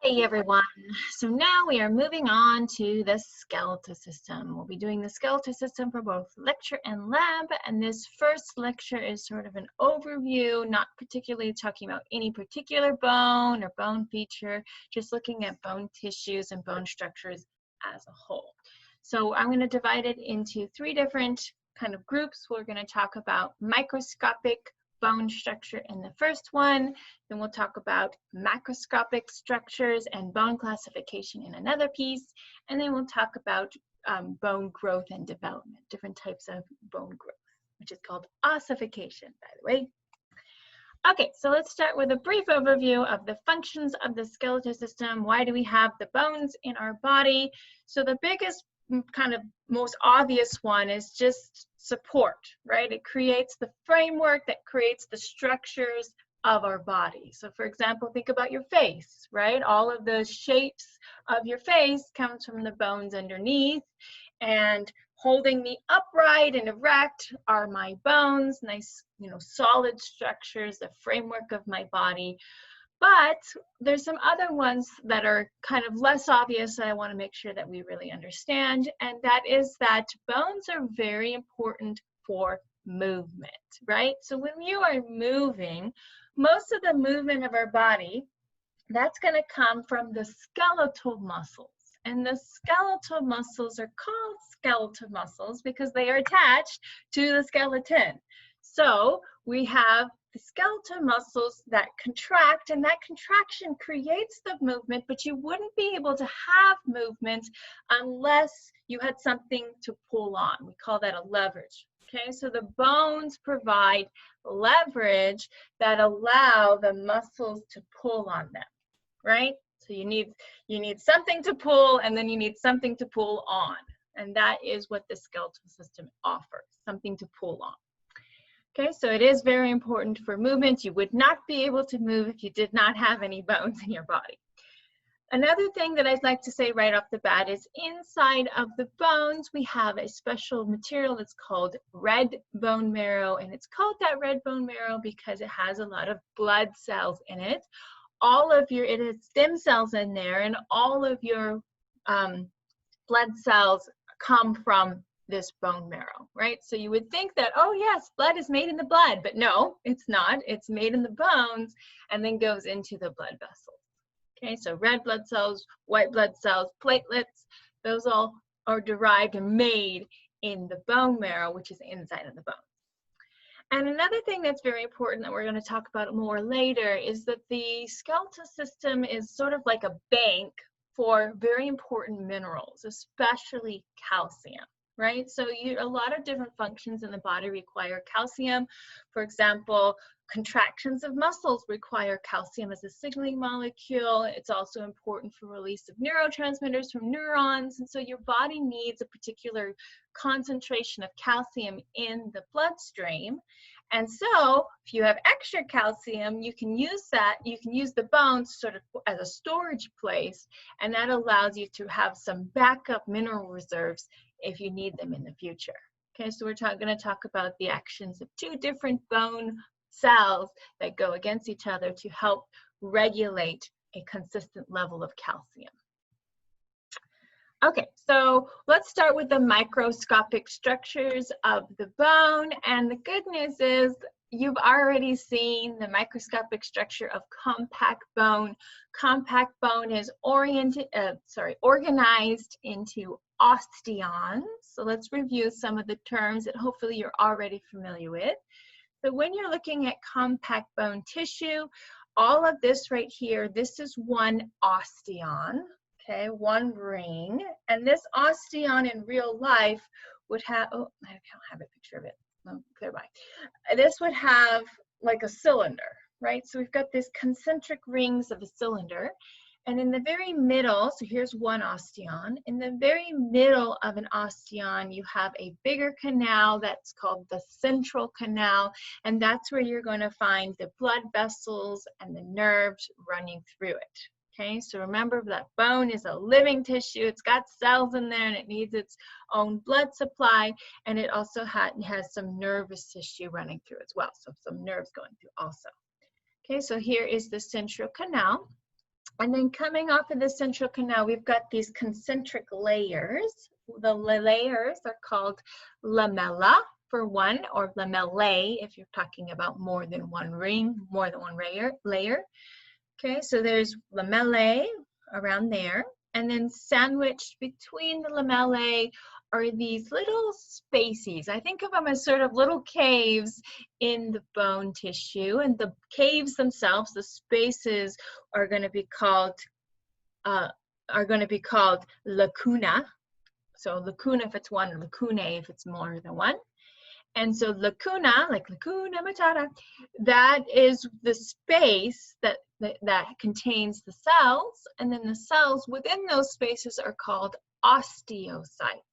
Hey everyone, so now we are moving on to the skeletal system. We'll be doing the skeletal system for both lecture and lab, and this first lecture is sort of an overview, not particularly talking about any particular bone or bone feature, just looking at bone tissues and bone structures as a whole. So I'm going to divide it into three different kind of groups. We're going to talk about microscopic bone structure in the first one, then we'll talk about macroscopic structures and bone classification in another piece, and then we'll talk about bone growth and development, different types of bone growth, which is called ossification, by the way. Okay, so let's start with a brief overview of the functions of the skeletal system. Why do we have the bones in our body? So the biggest kind of most obvious one is just support, right? It creates the framework that creates the structures of our body. So for example, think about your face, right? All of the shapes of your face comes from the bones underneath, and holding me upright and erect are my bones, nice, solid structures, the framework of my body. But there's some other ones that are kind of less obvious that I want to make sure that we really understand, and that is that bones are very important for movement, right? So when you are moving, most of the movement of our body, that's going to come from the skeletal muscles. And the skeletal muscles are called skeletal muscles because they are attached to the skeleton. So we have the skeletal muscles that contract, and that contraction creates the movement, but you wouldn't be able to have movement unless you had something to pull on. We call that a leverage. Okay, so the bones provide leverage that allow the muscles to pull on them, right? So you need something to pull, and then you need something to pull on. And that is what the skeletal system offers, something to pull on. Okay, so it is very important for movement. You would not be able to move if you did not have any bones in your body. Another thing that I'd like to say right off the bat is inside of the bones, we have a special material that's called red bone marrow, and it's called that red bone marrow because it has a lot of blood cells in it. It has stem cells in there, and all of your blood cells come from this bone marrow, right? So you would think that, oh yes, blood is made in the blood, but no, it's not. It's made in the bones and then goes into the blood vessels. Okay, so red blood cells, white blood cells, platelets, those all are derived and made in the bone marrow, which is inside of the bones. And another thing that's very important that we're going to talk about more later is that the skeletal system is sort of like a bank for very important minerals, especially calcium. Right? So a lot of different functions in the body require calcium. For example, contractions of muscles require calcium as a signaling molecule. It's also important for release of neurotransmitters from neurons. And so your body needs a particular concentration of calcium in the bloodstream. And so if you have extra calcium, you can use that. You can use the bones sort of as a storage place, and that allows you to have some backup mineral reserves if you need them in the future. Okay, so we're going to talk about the actions of two different bone cells that go against each other to help regulate a consistent level of calcium. Okay, so let's start with the microscopic structures of the bone, and the good news is you've already seen the microscopic structure of compact bone. Compact bone is organized into osteons. So let's review some of the terms that hopefully you're already familiar with. So when you're looking at compact bone tissue, all of this right here, this is one osteon, okay, one ring. And this osteon in real life would have, oh, I don't have a picture of it. Oh, clear by. This would have like a cylinder, right? So we've got this concentric rings of a cylinder. And in the very middle, so here's one osteon. In the very middle of an osteon, you have a bigger canal that's called the central canal. And that's where you're going to find the blood vessels and the nerves running through it. Okay, so remember that bone is a living tissue. It's got cells in there and it needs its own blood supply. And it also has some nervous tissue running through as well. So some nerves going through also. Okay, so here is the central canal. And then coming off of the central canal, we've got these concentric layers. The layers are called lamella for one, or lamellae if you're talking about more than one ring, more than one layer. Okay, so there's lamellae around there. And then sandwiched between the lamellae are these little spaces. I think of them as sort of little caves in the bone tissue, and the caves themselves, the spaces, are going to be called lacuna. So lacuna if it's one, lacunae if it's more than one. And so lacuna, like lacuna matata, that is the space that contains the cells, and then the cells within those spaces are called osteocytes.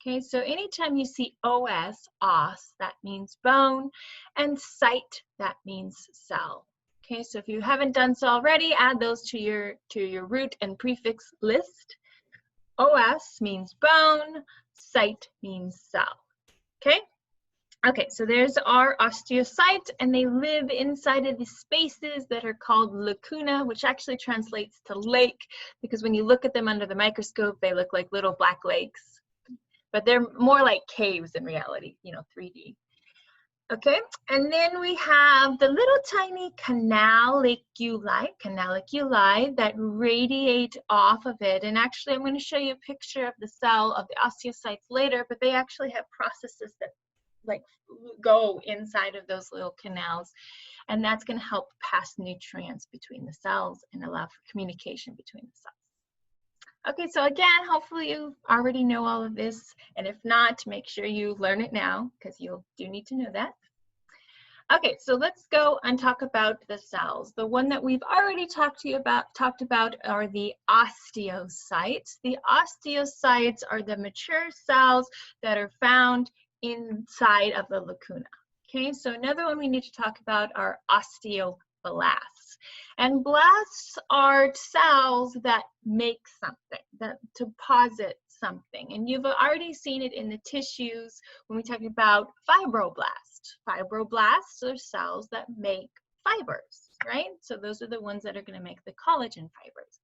Okay, so anytime you see os, that means bone, and site, that means cell. Okay, so if you haven't done so already, add those to your root and prefix list. Os means bone, site means cell. Okay? Okay, so there's our osteocytes, and they live inside of the spaces that are called lacuna, which actually translates to lake, because when you look at them under the microscope, they look like little black lakes. But they're more like caves in reality, you know, 3D. Okay, and then we have the little tiny canaliculi that radiate off of it. And actually, I'm going to show you a picture of the cell of the osteocytes later, but they actually have processes that like go inside of those little canals, and that's going to help pass nutrients between the cells and allow for communication between the cells. Okay, so again, hopefully you already know all of this, and if not, make sure you learn it now, because you do need to know that. Okay, so let's go and talk about the cells. The one that we've already talked about are the osteocytes. The osteocytes are the mature cells that are found inside of the lacuna. Okay, so another one we need to talk about are osteoblasts. And blasts are cells that make something, that deposit something. And you've already seen it in the tissues when we talk about fibroblasts. Fibroblasts are cells that make fibers, right? So those are the ones that are going to make the collagen fibers.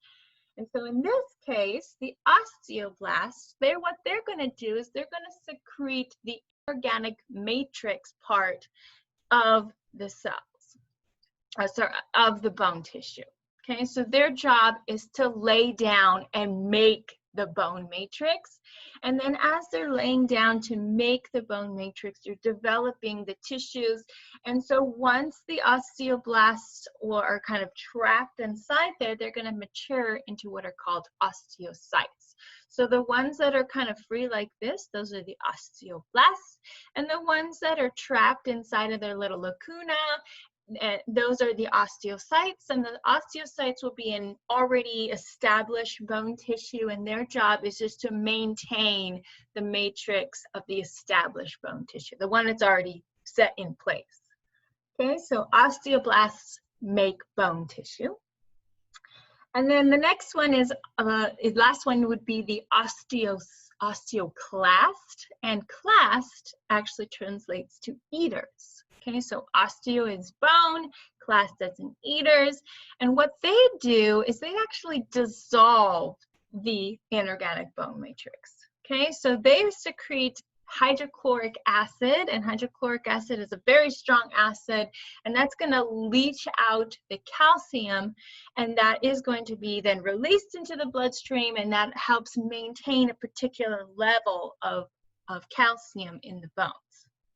And so in this case, the osteoblasts, what they're going to do is they're going to secrete the organic matrix part of the cells, of the bone tissue. Okay, so their job is to lay down and make the bone matrix. And then as they're laying down to make the bone matrix, you're developing the tissues. And so once the osteoblasts are kind of trapped inside there, they're going to mature into what are called osteocytes. So the ones that are kind of free like this, those are the osteoblasts. And the ones that are trapped inside of their little lacuna, those are the osteocytes, and the osteocytes will be in already established bone tissue, and their job is just to maintain the matrix of the established bone tissue, the one that's already set in place. Okay, so osteoblasts make bone tissue. And then the next one is, last one would be the osteoclast, and clast actually translates to eaters. Okay, so osteo is bone, clast as in eaters, and what they do is they actually dissolve the inorganic bone matrix. Okay, so they secrete hydrochloric acid, and hydrochloric acid is a very strong acid, and that's going to leach out the calcium, and that is going to be then released into the bloodstream, and that helps maintain a particular level of calcium in the bones.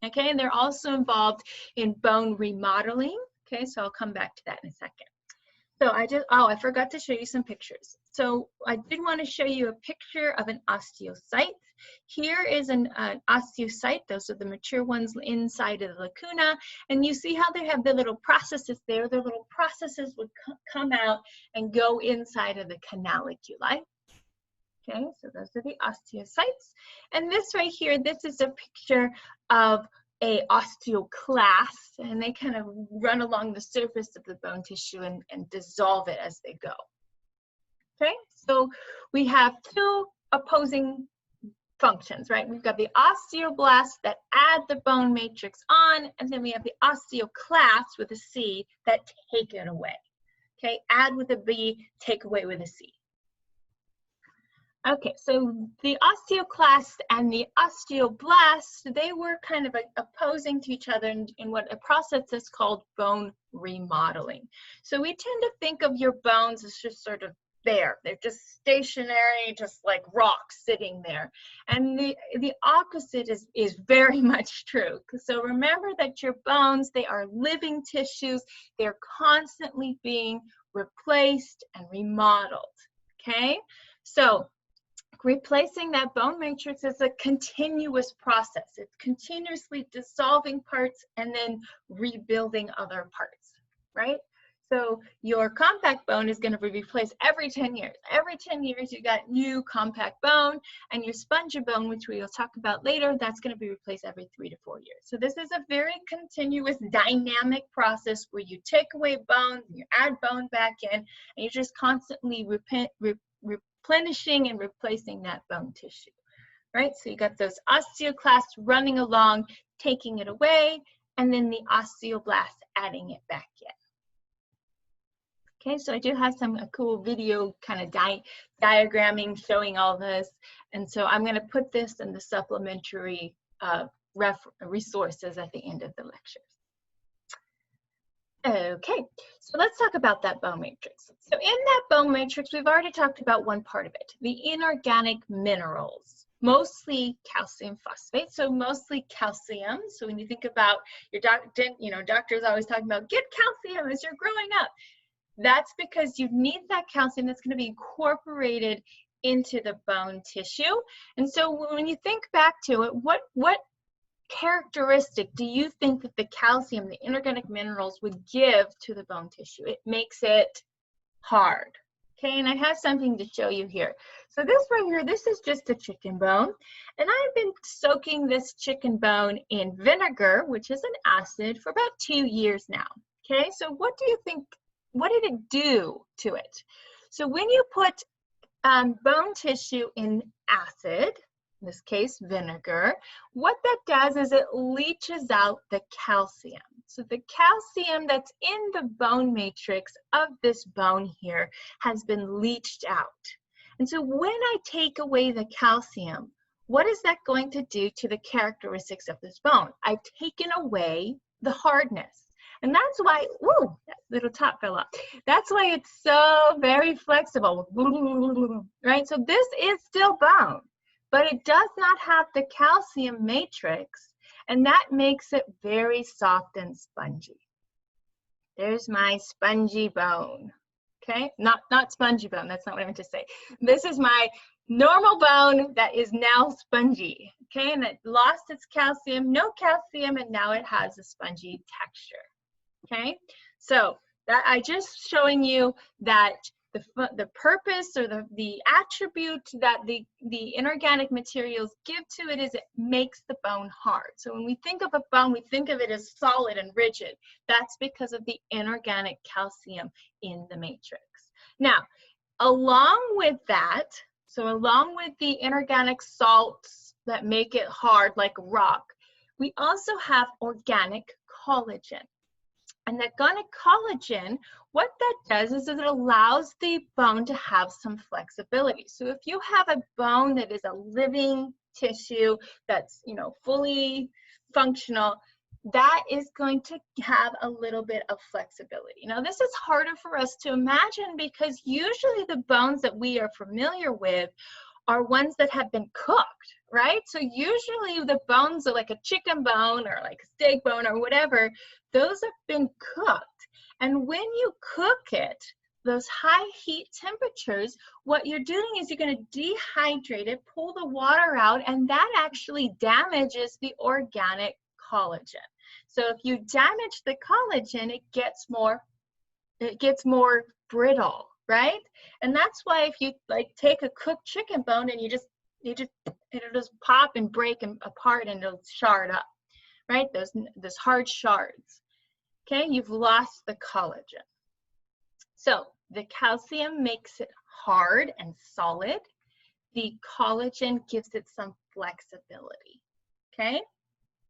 Okay, and they're also involved in bone remodeling. Okay, so I'll come back to that in a second. So I forgot to show you some pictures. So I did want to show you a picture of an osteocyte. Here is an osteocyte. Those are the mature ones inside of the lacuna. And you see how they have the little processes there. The little processes would come out and go inside of the canaliculi. Okay, so those are the osteocytes. And this right here, this is a picture of a osteoclast, and they kind of run along the surface of the bone tissue and dissolve it as they go. Okay, so we have two opposing functions, right? We've got the osteoblasts that add the bone matrix on, and then we have the osteoclasts with a C that take it away. Okay, add with a B, take away with a C. Okay, so the osteoclast and the osteoblast, they were kind of opposing to each other in what a process is called bone remodeling. So we tend to think of your bones as just sort of there. They're just stationary, just like rocks sitting there. And the opposite is very much true. So remember that your bones, they are living tissues. They're constantly being replaced and remodeled, okay? So replacing that bone matrix is a continuous process. It's continuously dissolving parts and then rebuilding other parts, right? So your compact bone is going to be replaced every 10 years. Every 10 years, you got new compact bone, and your spongy bone, which we will talk about later, that's going to be replaced every 3 to 4 years. So this is a very continuous, dynamic process where you take away bones, and you add bone back in, and you're just constantly replenishing and replacing that bone tissue, right? So you got those osteoclasts running along, taking it away, and then the osteoblasts adding it back in. Okay, so I do have some cool video kind of diagramming showing all this, and so I'm going to put this in the supplementary resources at the end of the lectures. Okay, so let's talk about that bone matrix. So in that bone matrix, we've already talked about one part of it, the inorganic minerals, mostly calcium phosphate, so mostly calcium. So when you think about your doctors always talking about get calcium as you're growing up. That's because you need that calcium that's going to be incorporated into the bone tissue. And so when you think back to it, what characteristic do you think that the calcium, the inorganic minerals, would give to the bone tissue? It makes it hard. Okay, and I have something to show you here. So this right here, this is just a chicken bone, and I've been soaking this chicken bone in vinegar, which is an acid, for about 2 years now. Okay, so what do you think? What did it do to it? So when you put bone tissue in acid, in this case vinegar, what that does is it leaches out the calcium. So the calcium that's in the bone matrix of this bone here has been leached out. And so when I take away the calcium, what is that going to do to the characteristics of this bone? I've taken away the hardness. And that's why, whoa, that little top fell off. That's why it's so very flexible, right? So this is still bone, but it does not have the calcium matrix, and that makes it very soft and spongy. There's my spongy bone, okay? Not spongy bone, that's not what I meant to say. This is my normal bone that is now spongy, okay? And it lost its calcium, no calcium, and now it has a spongy texture. Okay, so that I just showing you that the purpose or the attribute that the inorganic materials give to it is it makes the bone hard. So when we think of a bone, we think of it as solid and rigid. That's because of the inorganic calcium in the matrix. Now, along with that, so along with the inorganic salts that make it hard like rock, we also have organic collagen. And that organic collagen, what that does is it allows the bone to have some flexibility. So if you have a bone that is a living tissue that's, fully functional, that is going to have a little bit of flexibility. Now, this is harder for us to imagine because usually the bones that we are familiar with are ones that have been cooked, right? So usually the bones are like a chicken bone or like a steak bone or whatever, those have been cooked. And when you cook it, those high heat temperatures, what you're doing is you're going to dehydrate it, pull the water out, and that actually damages the organic collagen. So if you damage the collagen, it gets more brittle, right? And that's why if you take a cooked chicken bone and it'll just pop and break apart and it'll shard up, right? Those hard shards. Okay, you've lost the collagen. So the calcium makes it hard and solid. The collagen gives it some flexibility. Okay,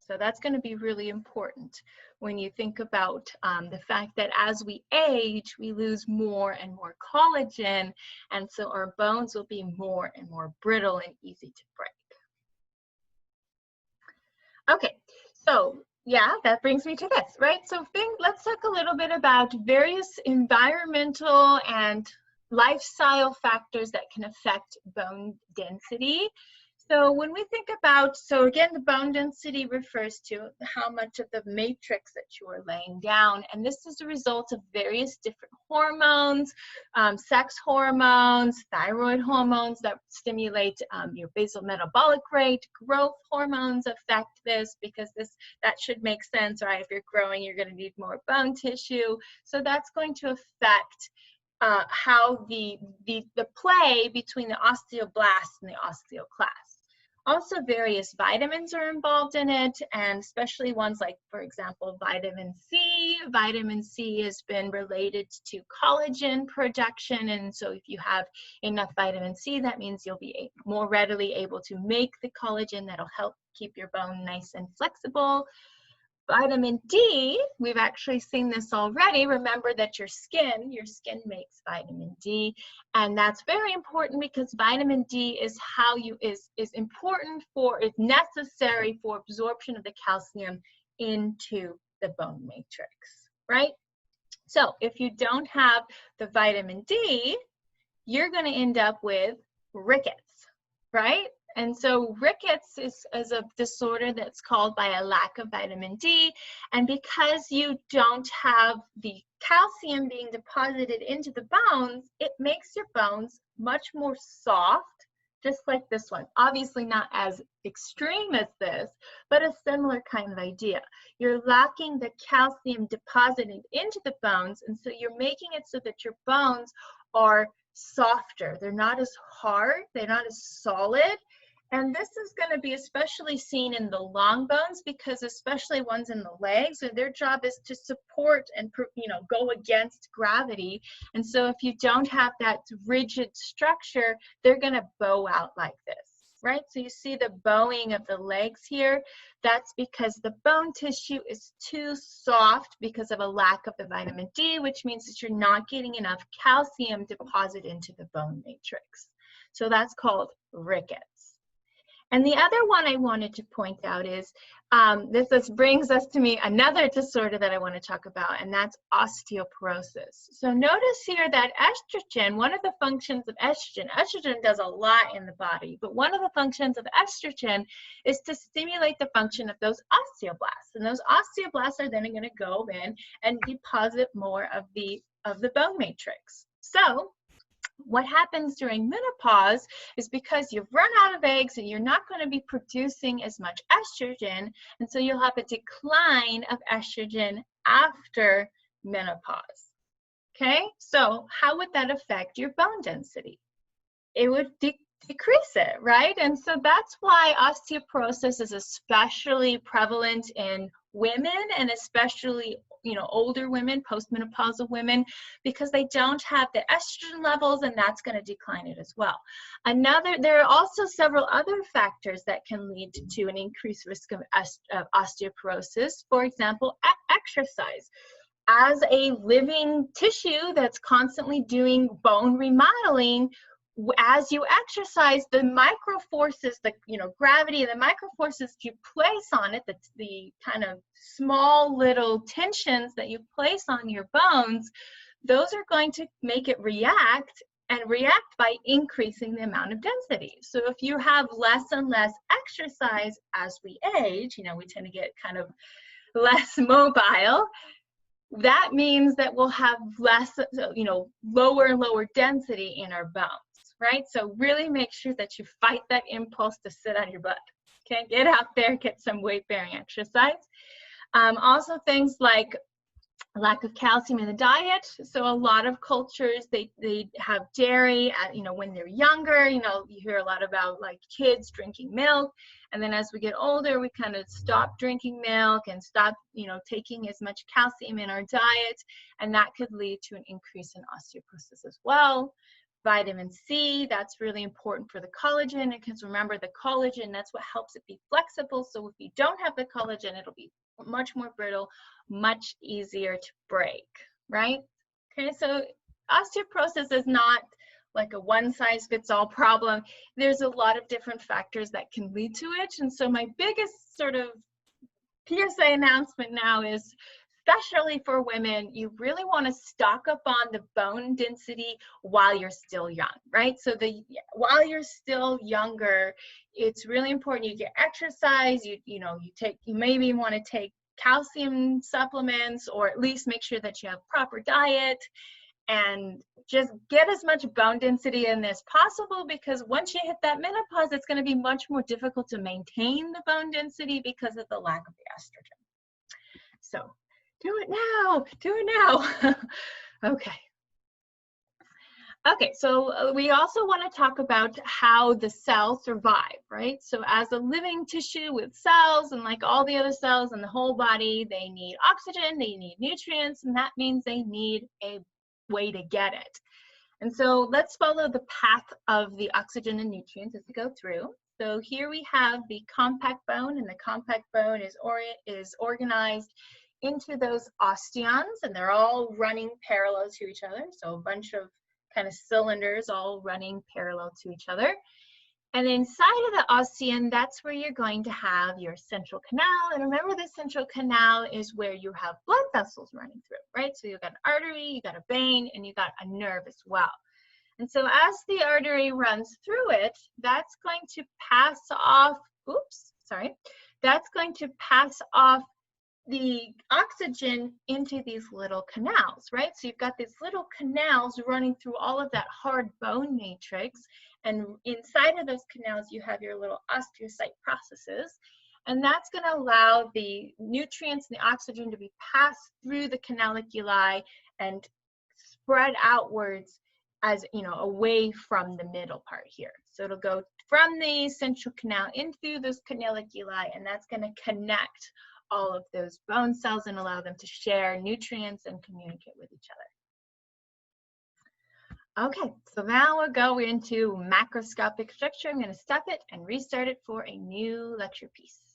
So that's going to be really important when you think about the fact that as we age, we lose more and more collagen, and so our bones will be more and more brittle and easy to break. Okay, so yeah, that brings me to this, right? So let's talk a little bit about various environmental and lifestyle factors that can affect bone density. So when we think about, so again, the bone density refers to how much of the matrix that you are laying down, and this is a result of various different hormones, sex hormones, thyroid hormones that stimulate your basal metabolic rate. Growth hormones affect this because that should make sense, right? If you're growing, you're going to need more bone tissue, so that's going to affect how the play between the osteoblasts and the osteoclasts. Also, various vitamins are involved in it, and especially ones like, for example, vitamin C. Vitamin C has been related to collagen production, and so if you have enough vitamin C, that means you'll be more readily able to make the collagen that'll help keep your bone nice and flexible. Vitamin D, we've actually seen this already. Remember that your skin makes vitamin D, and that's very important because vitamin D is necessary for absorption of the calcium into the bone matrix, right? So if you don't have the vitamin D, you're going to end up with rickets, right? And so rickets is a disorder that's caused by a lack of vitamin D. And because you don't have the calcium being deposited into the bones, it makes your bones much more soft, just like this one. Obviously not as extreme as this, but a similar kind of idea. You're lacking the calcium deposited into the bones, and so you're making it so that your bones are softer. They're not as hard, they're not as solid. And this is going to be especially seen in the long bones, because especially ones in the legs, and their job is to support and go against gravity. And so if you don't have that rigid structure, they're going to bow out like this, right? So you see the bowing of the legs here. That's because the bone tissue is too soft because of a lack of the vitamin D, which means that you're not getting enough calcium deposited into the bone matrix. So that's called rickets. And the other one I wanted to point out is, this brings us to me another disorder that I want to talk about, and that's osteoporosis. So notice here that estrogen, one of the functions of estrogen does a lot in the body, but one of the functions of estrogen is to stimulate the function of those osteoblasts. And those osteoblasts are then going to go in and deposit more of the bone matrix. So what happens during menopause is because you've run out of eggs and you're not going to be producing as much estrogen, and so you'll have a decline of estrogen after menopause. Okay, so how would that affect your bone density? It would decrease it, right? And so that's why osteoporosis is especially prevalent in women, and especially older women, postmenopausal women, because they don't have the estrogen levels, and that's going to decline it as well. There are also several other factors that can lead to an increased risk of osteoporosis. For example, exercise. As a living tissue that's constantly doing bone remodeling, as you exercise, the microforces, the gravity, the microforces you place on it, the kind of small little tensions that you place on your bones, those are going to make it react by increasing the amount of density. So if you have less and less exercise as we age, we tend to get kind of less mobile. That means that we'll have less, lower and lower density in our bones. Right? So really make sure that you fight that impulse to sit on your butt. Okay, get out there, get some weight-bearing exercise. Also things like lack of calcium in the diet. So a lot of cultures, they have dairy when they're younger. You hear a lot about like kids drinking milk, and then as we get older, we kind of stop drinking milk and stop taking as much calcium in our diet, and that could lead to an increase in osteoporosis as well. Vitamin C, that's really important for the collagen, because remember, the collagen, that's what helps it be flexible. So if you don't have the collagen, it'll be much more brittle, much easier to break, right? Okay, so osteoporosis is not like a one-size-fits-all problem. There's a lot of different factors that can lead to it. And so my biggest sort of PSA announcement now is, especially for women, you really want to stock up on the bone density while you're still young, right? So while you're still younger, it's really important you get exercise. You maybe want to take calcium supplements, or at least make sure that you have proper diet, and just get as much bone density in as possible, because once you hit that menopause, it's going to be much more difficult to maintain the bone density because of the lack of the estrogen. So do it now, do it now. Okay. Okay, so we also want to talk about how the cells survive, right? So as a living tissue with cells, and like all the other cells in the whole body, they need oxygen, they need nutrients, and that means they need a way to get it. And so let's follow the path of the oxygen and nutrients as we go through. So here we have the compact bone, and the compact bone is organized into those osteons, and they're all running parallel to each other. So a bunch of kind of cylinders all running parallel to each other. And inside of the osteon, that's where you're going to have your central canal. And remember, the central canal is where you have blood vessels running through, right? So you've got an artery, you got a vein, and you got a nerve as well. And so as the artery runs through it, that's going to pass off, that's going to pass off the oxygen into these little canals, right? So you've got these little canals running through all of that hard bone matrix, and inside of those canals you have your little osteocyte processes, and that's going to allow the nutrients and the oxygen to be passed through the canaliculi and spread outwards, as you know, away from the middle part here. So it'll go from the central canal in through those canaliculi, and that's going to connect all of those bone cells and allow them to share nutrients and communicate with each other. Okay, so now we'll go into macroscopic structure. I'm going to stop it and restart it for a new lecture piece.